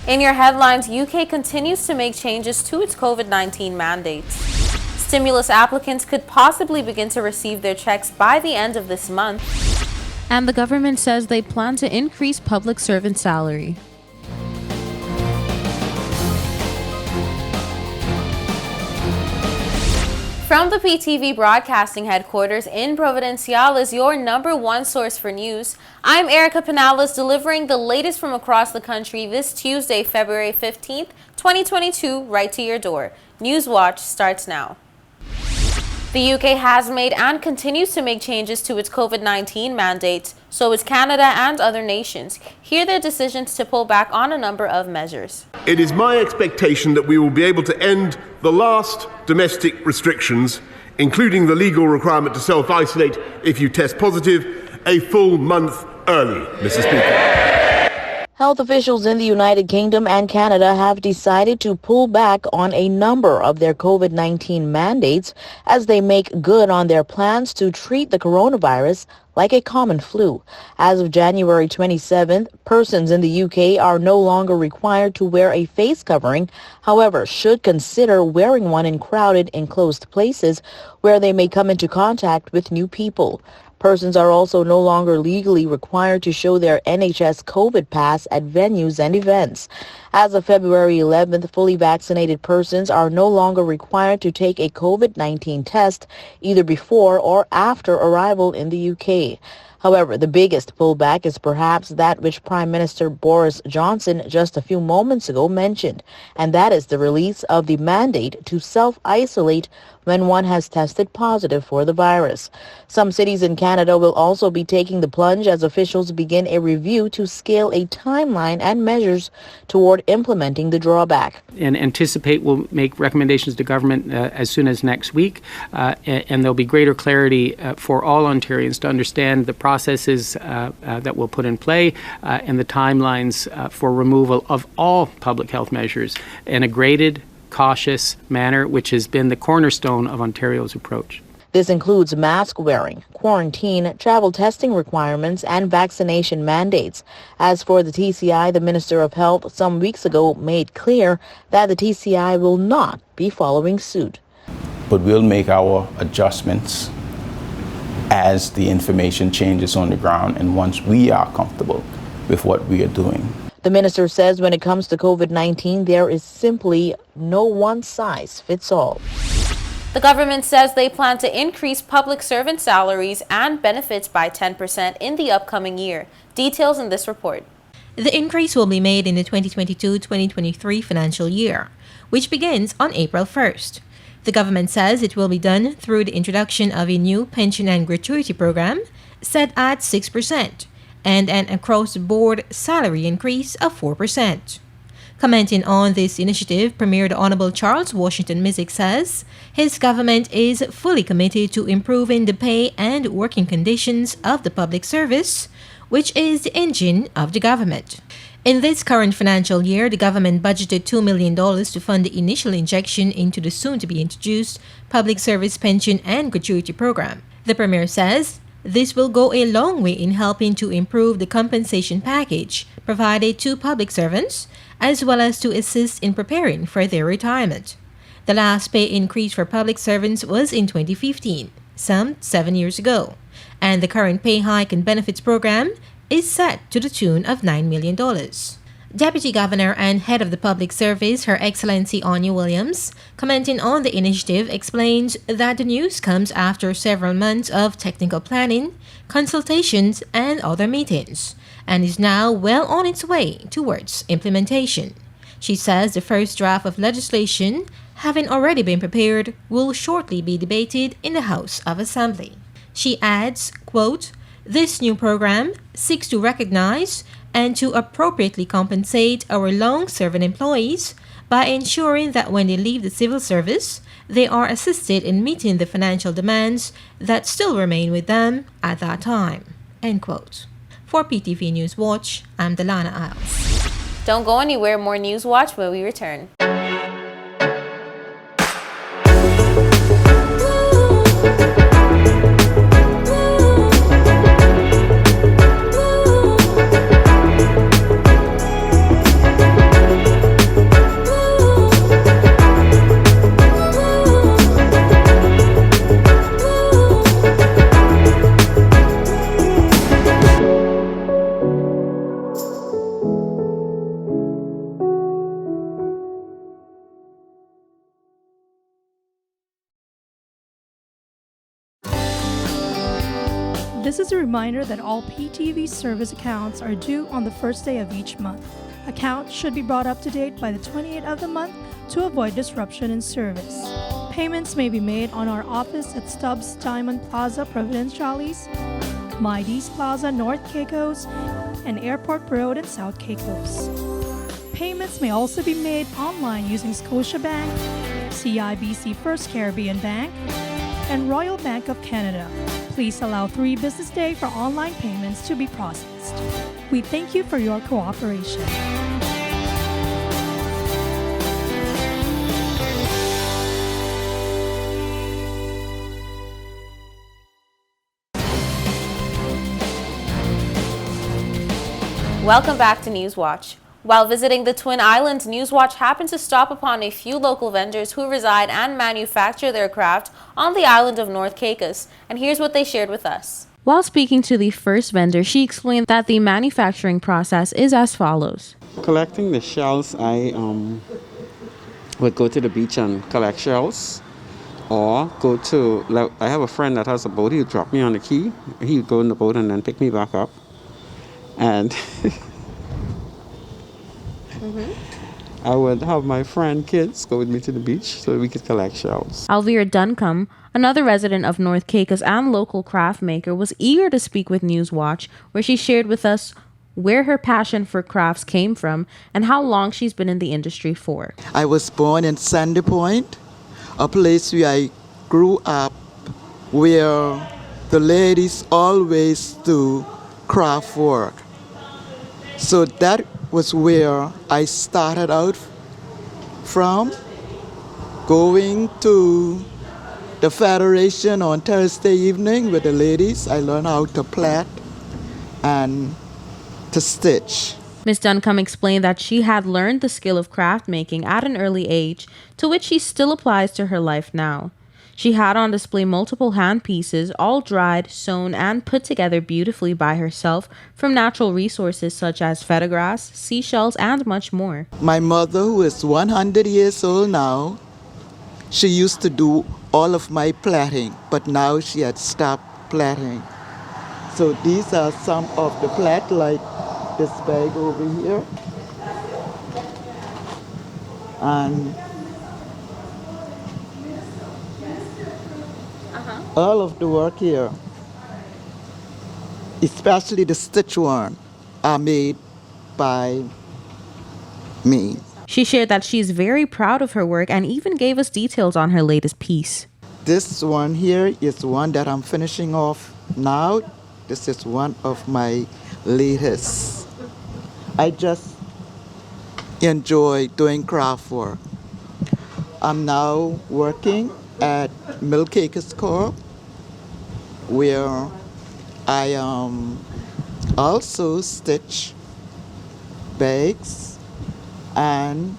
In your headlines, UK continues to make changes to its COVID-19 mandates. Stimulus applicants could possibly begin to receive their checks by the end of this month. And the government says they plan to increase public servant salary. From the PTV Broadcasting Headquarters in Providencial is your number one source for news. I'm Erica Pinales, delivering the latest from across the country this Tuesday, February 15th, 2022, right to your door. Newswatch starts now. The UK has made and continues to make changes to its COVID-19 mandates, so is Canada and other nations. Hear their decisions to pull back on a number of measures. It is my expectation that we will be able to end the last domestic restrictions, including the legal requirement to self-isolate if you test positive, a full month early, Mr. Speaker. Health officials in the United Kingdom and Canada have decided to pull back on a number of their COVID-19 mandates as they make good on their plans to treat the coronavirus like a common flu. As of January 27th, persons in the UK are no longer required to wear a face covering, however, should consider wearing one in crowded, enclosed places where they may come into contact with new people. Persons are also no longer legally required to show their NHS COVID pass at venues and events. As of February 11th, fully vaccinated persons are no longer required to take a COVID-19 test either before or after arrival in the UK. However, the biggest pullback is perhaps that which Prime Minister Boris Johnson just a few moments ago mentioned, and that is the release of the mandate to self-isolate when one has tested positive for the virus. Some cities in Canada will also be taking the plunge as officials begin a review to scale a timeline and measures toward implementing the drawback. And anticipate we'll make recommendations to government as soon as next week, and there'll be greater clarity for all Ontarians to understand the processes that we'll put in play and the timelines for removal of all public health measures in a graded, cautious manner, which has been the cornerstone of Ontario's approach. This includes mask wearing, quarantine, travel testing requirements, and vaccination mandates. As for the TCI, the Minister of Health some weeks ago made clear that the TCI will not be following suit. But we'll make our adjustments as the information changes on the ground and once we are comfortable with what we are doing. The minister says when it comes to COVID-19, there is simply no one-size-fits-all. The government says they plan to increase public servant salaries and benefits by 10% in the upcoming year. Details in this report. The increase will be made in the 2022-2023 financial year, which begins on April 1st. The government says it will be done through the introduction of a new pension and gratuity program set at 6%. And an across-the-board salary increase of 4%. Commenting on this initiative, Premier the Honorable Charles Washington Mizik says his government is fully committed to improving the pay and working conditions of the public service, which is the engine of the government. In this current financial year, the government budgeted $2 million to fund the initial injection into the soon-to-be-introduced Public Service Pension and Gratuity Program. The Premier says this will go a long way in helping to improve the compensation package provided to public servants, as well as to assist in preparing for their retirement. The last pay increase for public servants was in 2015, some 7 years ago, and the current pay hike and benefits program is set to the tune of $9 million. Deputy Governor and Head of the Public Service, Her Excellency Anya Williams, commenting on the initiative, explains that the news comes after several months of technical planning, consultations, and other meetings, and is now well on its way towards implementation. She says the first draft of legislation, having already been prepared, will shortly be debated in the House of Assembly. She adds, quote, "This new program seeks to recognize and to appropriately compensate our long-serving employees by ensuring that when they leave the civil service, they are assisted in meeting the financial demands that still remain with them at that time." End quote. For PTV News Watch, I'm Delana Isles. Don't go anywhere. More News Watch when we return. This is a reminder that all PTV service accounts are due on the first day of each month. Accounts should be brought up to date by the 28th of the month to avoid disruption in service. Payments may be made on our office at Stubbs Diamond Plaza, Providenciales, Mides Plaza, North Caicos, and Airport Road in South Caicos. Payments may also be made online using Scotiabank, CIBC First Caribbean Bank, and Royal Bank of Canada. Please allow 3 business days for online payments to be processed. We thank you for your cooperation. Welcome back to Newswatch. While visiting the Twin Islands, Newswatch happened to stop upon a few local vendors who reside and manufacture their craft on the island of North Caicos. And here's what they shared with us. While speaking to the first vendor, she explained that the manufacturing process is as follows. Collecting the shells, I would go to the beach and collect shells, or go to, like, I have a friend that has a boat. He would drop me on the quay. He would go in the boat and then pick me back up. And I would have my friend kids go with me to the beach so we could collect shells. Alvira Duncombe, another resident of North Caicos and local craft maker, was eager to speak with Newswatch, where she shared with us where her passion for crafts came from and how long she's been in the industry for. I was born in Sandy Point, a place where I grew up, where the ladies always do craft work. So that was where I started out from, going to the Federation on Thursday evening with the ladies. I learned how to plait and to stitch. Ms. Duncombe explained that she had learned the skill of craft making at an early age, to which she still applies to her life now. She had on display multiple hand pieces, all dried, sewn, and put together beautifully by herself from natural resources such as feta grass, seashells, and much more. My mother, who is 100 years old now, she used to do all of my plaiting, but now she had stopped plaiting. So these are some of the plait, like this bag over here. And all of the work here, especially the stitch one, are made by me. She shared that she is very proud of her work and even gave us details on her latest piece. This one here is one that I'm finishing off now. This is one of my latest. I just enjoy doing craft work. I'm now working at Caicos Corp, where I also stitch bags and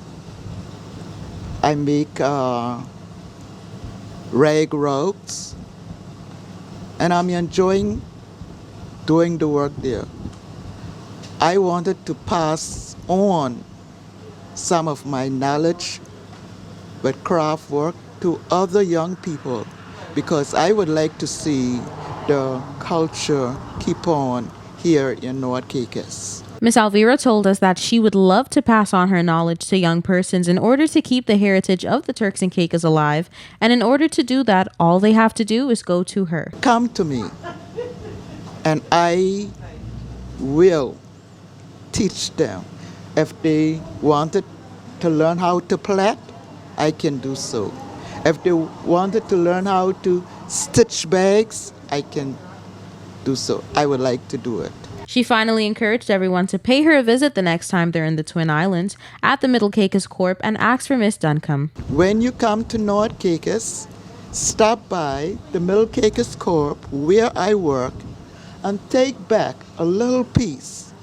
I make rag ropes, and I'm enjoying doing the work there. I wanted to pass on some of my knowledge with craft work to other young people, because I would like to see the culture keep on here in North Caicos. Miss Alvira told us that she would love to pass on her knowledge to young persons in order to keep the heritage of the Turks and Caicos alive, and in order to do that, all they have to do is go to her. Come to me, and I will teach them. If they wanted to learn how to plait, I can do so. If they wanted to learn how to stitch bags, I can do so. I would like to do it. She finally encouraged everyone to pay her a visit the next time they're in the Twin Islands at the Middle Caicos Corp and ask for Miss Duncombe. When you come to North Caicos, stop by the Middle Caicos Corp where I work and take back a little piece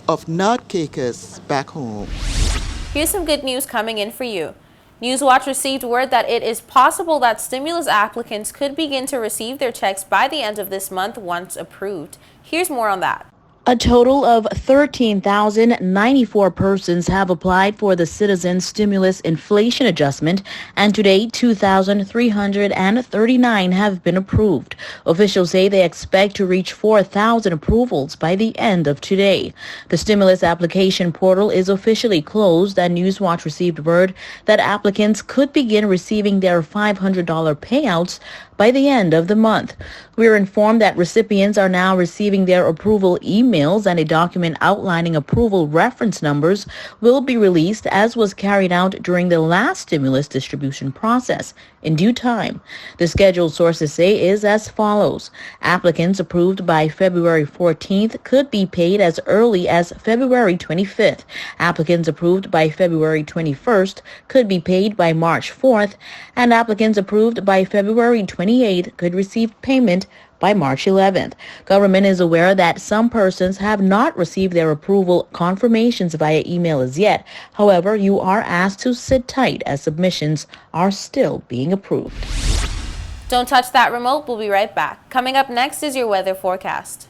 of North Caicos back home. Here's some good news coming in for you. Newswatch received word that it is possible that stimulus applicants could begin to receive their checks by the end of this month once approved. Here's more on that. A total of 13,094 persons have applied for the Citizen Stimulus Inflation Adjustment, and to date, 2,339 have been approved. Officials say they expect to reach 4,000 approvals by the end of today. The stimulus application portal is officially closed, and Newswatch received word that applicants could begin receiving their $500 payouts by the end of the month. We are informed that recipients are now receiving their approval emails, and a document outlining approval reference numbers will be released, as was carried out during the last stimulus distribution process, in due time. The schedule, sources say, is as follows. Applicants approved by February 14th could be paid as early as February 25th. Applicants approved by February 21st could be paid by March 4th, and applicants approved by February 28th could receive payment by March 11th. Government is aware that some persons have not received their approval confirmations via email as yet. However, you are asked to sit tight as submissions are still being approved. Don't touch that remote. We'll be right back. Coming up next is your weather forecast.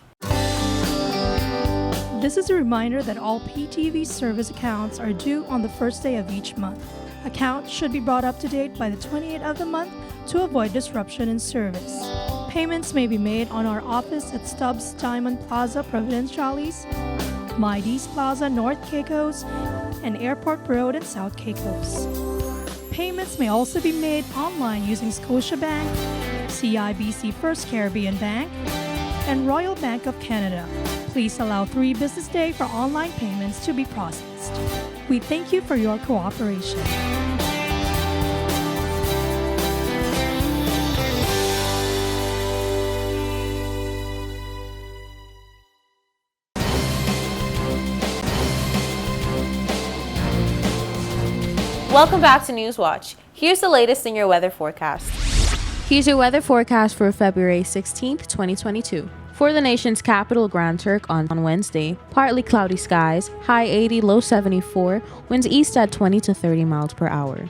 This is a reminder that all PTV service accounts are due on the first day of each month. Accounts should be brought up to date by the 28th of the month to avoid disruption in service. Payments may be made on our office at Stubbs Diamond Plaza, Providenciales, Mides Plaza, North Caicos, and Airport Road in South Caicos. Payments may also be made online using Scotiabank, CIBC First Caribbean Bank, and Royal Bank of Canada. Please allow 3 business days for online payments to be processed. We thank you for your cooperation. Welcome back to Newswatch. Here's the latest in your weather forecast. Here's your weather forecast for February 16th, 2022. For the nation's capital, Grand Turk, on Wednesday, partly cloudy skies, high 80, low 74, winds east at 20 to 30 miles per hour.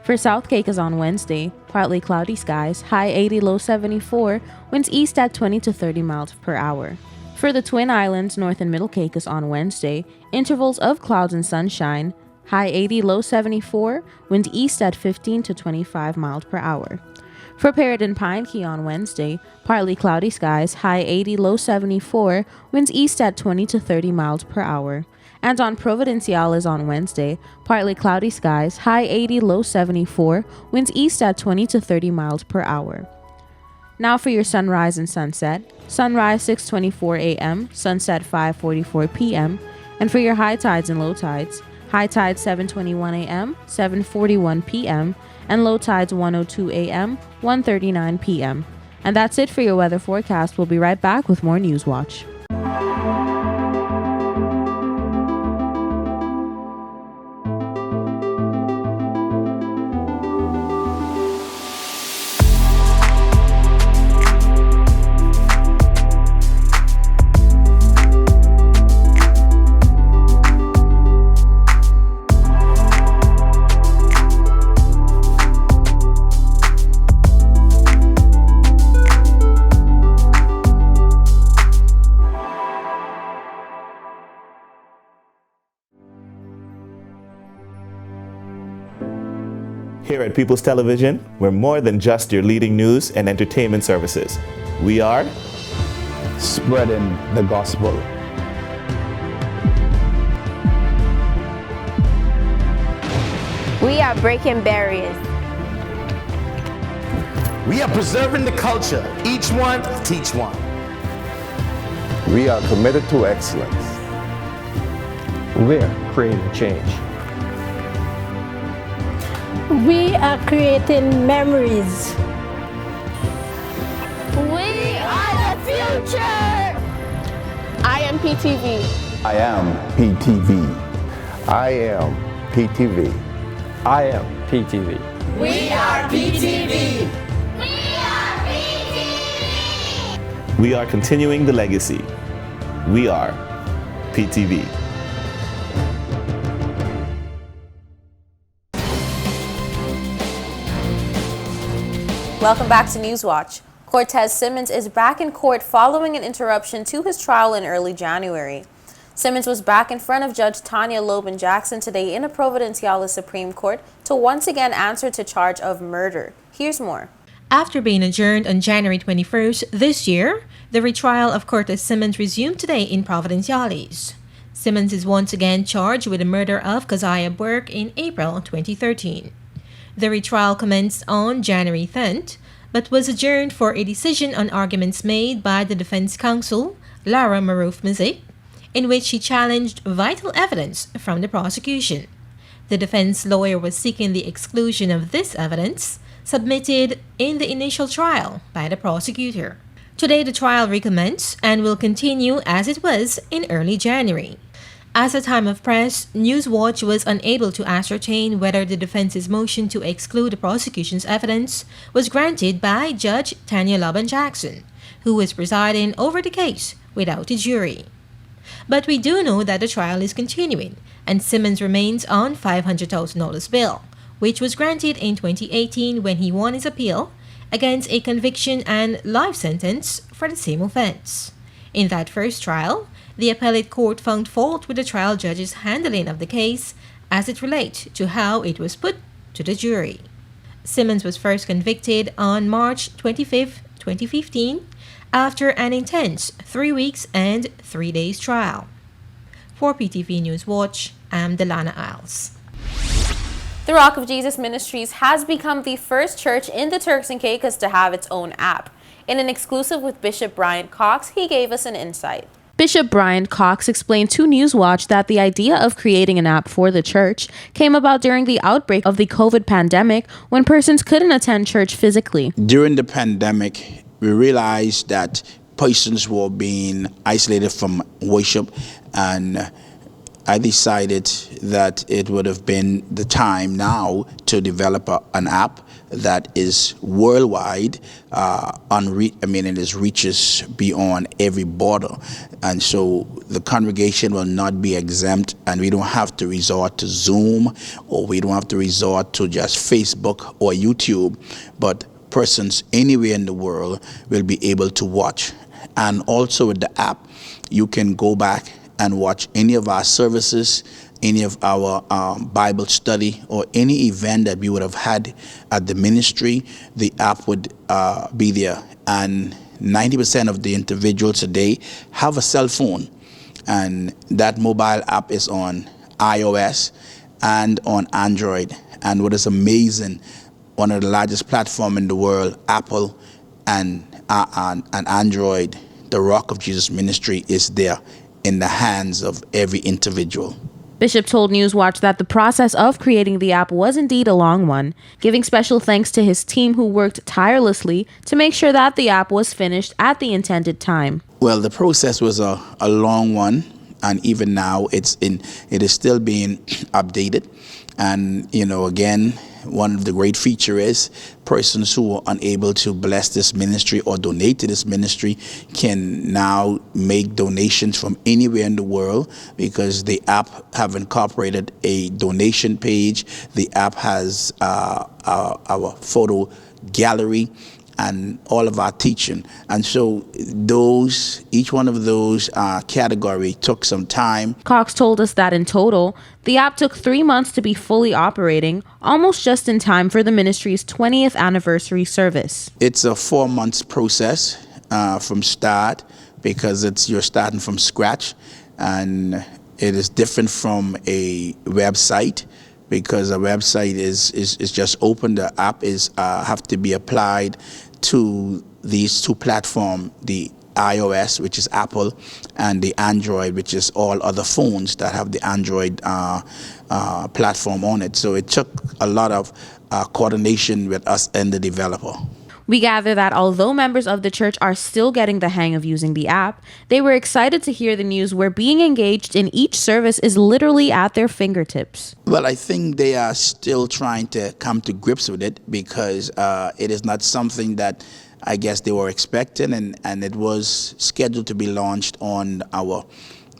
For South Caicos on Wednesday, partly cloudy skies, high 80, low 74, winds east at 20 to 30 miles per hour. For the Twin Islands, North and Middle Caicos on Wednesday, intervals of clouds and sunshine, high 80, low 74, wind east at 15 to 25 miles per hour. For Parrot and Pine Key on Wednesday, partly cloudy skies, high 80, low 74, winds east at 20 to 30 miles per hour. And on Providenciales on Wednesday, partly cloudy skies, high 80, low 74, winds east at 20 to 30 miles per hour. Now for your sunrise and sunset. Sunrise 6:24 a.m., sunset 5:44 p.m. And for your high tides and low tides, high tide 7:21 a.m., 7:41 p.m., and low tides 1:02 a.m., 1:39 p.m. And that's it for your weather forecast. We'll be right back with more Newswatch. Here at People's Television, we're more than just your leading news and entertainment services. We are Spreading the gospel. We are breaking barriers. We are preserving the culture. Each one, teach one. We are committed to excellence. We're creating change. We are creating memories. We are the future. I am PTV. I am PTV. I am PTV. I am PTV. We are PTV. We are continuing the legacy. We are PTV. Welcome back to Newswatch. Cortez Simmons is back in court following an interruption to his trial in early January. Simmons was back in front of Judge Tanya Loban Jackson today in a Providenciales Supreme Court to once again answer to charge of murder. Here's more. After being adjourned on January 21st this year, the retrial of Cortez Simmons resumed today in Providenciales. Simmons is once again charged with the murder of Keziah Burke in April 2013. The retrial commenced on January 10th, but was adjourned for a decision on arguments made by the defense counsel, Lara Maroof-Mazik, in which he challenged vital evidence from the prosecution. The defense lawyer was seeking the exclusion of this evidence submitted in the initial trial by the prosecutor. Today, the trial recommenced and will continue as it was in early January. As a time of press, Newswatch was unable to ascertain whether the defense's motion to exclude the prosecution's evidence was granted by Judge Tanya Loban Jackson, who was presiding over the case without a jury. But we do know that the trial is continuing, and Simmons remains on $500,000 bail, which was granted in 2018 when he won his appeal against a conviction and life sentence for the same offense. In that first trial, the appellate court found fault with the trial judge's handling of the case as it relates to how it was put to the jury. Simmons was first convicted on March 25, 2015, after an intense 3 weeks and 3 days trial. For PTV News Watch, I'm Delana Isles. The Rock of Jesus Ministries has become the first church in the Turks and Caicos to have its own app. In an exclusive with Bishop Brian Cox, he gave us an insight. Bishop Brian Cox explained to Newswatch that the idea of creating an app for the church came about during the outbreak of the COVID pandemic when persons couldn't attend church physically. During the pandemic, we realized that persons were being isolated from worship, and I decided that it would have been the time now to develop an app that is worldwide, and it reaches beyond every border. And so the congregation will not be exempt, and we don't have to resort to Zoom, or we don't have to resort to just Facebook or YouTube, but persons anywhere in the world will be able to watch. And also with the app, you can go back and watch any of our services, any of our Bible study, or any event that we would have had at the ministry. The app would be there. And 90% of the individuals today have a cell phone. And that mobile app is on iOS and on Android. And what is amazing, one of the largest platforms in the world, Apple and Android, the Rock of Jesus Ministry is there in the hands of every individual. Bishop told Newswatch that the process of creating the app was indeed a long one, giving special thanks to his team who worked tirelessly to make sure that the app was finished at the intended time. Well, the process was a long one, and even now it is still being updated. And, again, one of the great features is persons who are unable to bless this ministry or donate to this ministry can now make donations from anywhere in the world, because the app have incorporated a donation page. The app has our photo gallery and all of our teaching. And so each one of those category took some time. Cox told us that in total, the app took 3 months to be fully operating, almost just in time for the ministry's 20th anniversary service. It's a 4 months process from start, because you're starting from scratch, and it is different from a website, because a website is just open. The app is have to be applied to these two platforms, the iOS, which is Apple, and the Android, which is all other phones that have the Android platform on it. So it took a lot of coordination with us and the developer. We gather that although members of the church are still getting the hang of using the app, they were excited to hear the news where being engaged in each service is literally at their fingertips. Well, I think they are still trying to come to grips with it, because it is not something that I guess they were expecting, and it was scheduled to be launched on our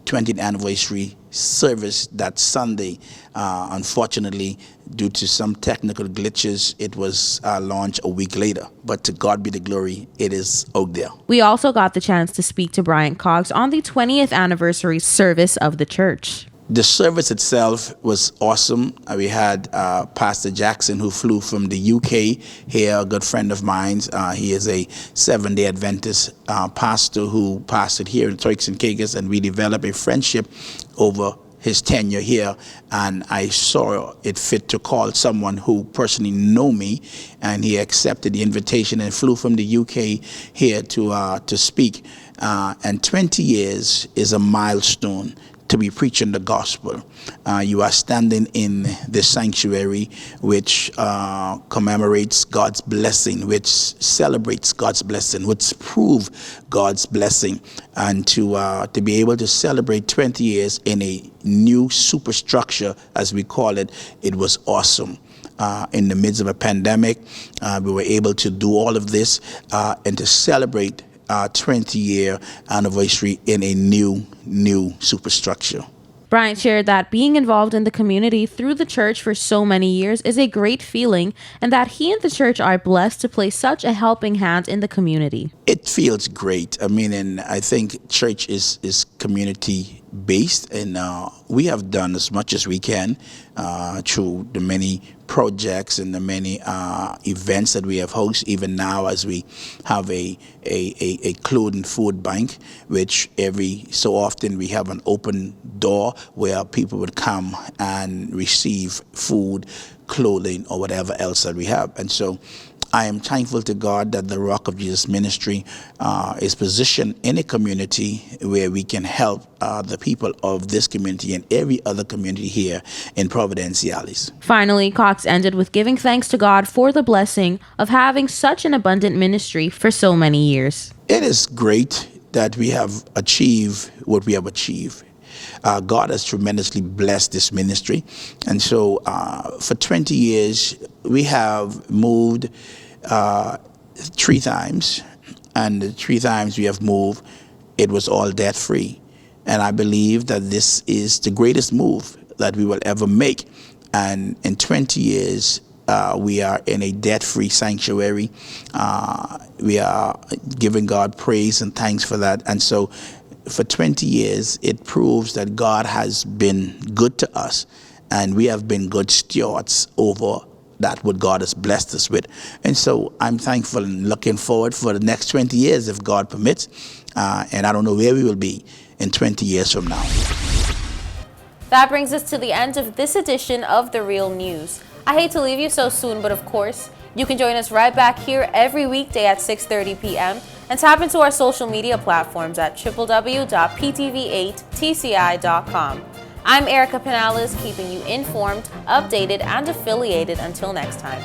20th anniversary service that Sunday. Unfortunately, due to some technical glitches, it was launched a week later. But to God be the glory, it is out there. We also got the chance to speak to Bryant Cox on the 20th anniversary service of the church. The service itself was awesome. We had Pastor Jackson, who flew from the UK here, a good friend of mine. He is a Seventh-day Adventist pastor who pastored here in Turks and Caicos, and we developed a friendship over his tenure here, and I saw it fit to call someone who personally know me, and he accepted the invitation and flew from the UK here to speak. And 20 years is a milestone to be preaching the gospel. You are standing in the sanctuary, which commemorates God's blessing, which celebrates God's blessing, which proves God's blessing. And to be able to celebrate 20 years in a new superstructure, as we call it, it was awesome. In the midst of a pandemic, we were able to do all of this and to celebrate 20-year anniversary in a new superstructure. Bryant shared that being involved in the community through the church for so many years is a great feeling, and that he and the church are blessed to play such a helping hand in the community. It feels great. I mean, and I think church is community based, and we have done as much as we can through the many projects and the many events that we have hosted. Even now, as we have a clothing food bank, which every so often we have an open door where people would come and receive food, clothing, or whatever else that we have. And so I am thankful to God that the Rock of Jesus Ministry is positioned in a community where we can help the people of this community and every other community here in Providenciales. Finally, Cox ended with giving thanks to God for the blessing of having such an abundant ministry for so many years. It is great that we have achieved what we have achieved. God has tremendously blessed this ministry. And so for 20 years, we have moved 3 times. And the 3 times we have moved, it was all debt-free. And I believe that this is the greatest move that we will ever make. And in 20 years, we are in a debt-free sanctuary. We are giving God praise and thanks for that. And so for 20 years, it proves that God has been good to us, and we have been good stewards over that what God has blessed us with. And so I'm thankful and looking forward for the next 20 years, if God permits. And I don't know where we will be in 20 years from now. That brings us to the end of this edition of The Real News. I hate to leave you so soon, but of course, you can join us right back here every weekday at 6:30 p.m. and tap into our social media platforms at www.ptv8tci.com. I'm Erica Pinales, keeping you informed, updated, and affiliated. Until next time.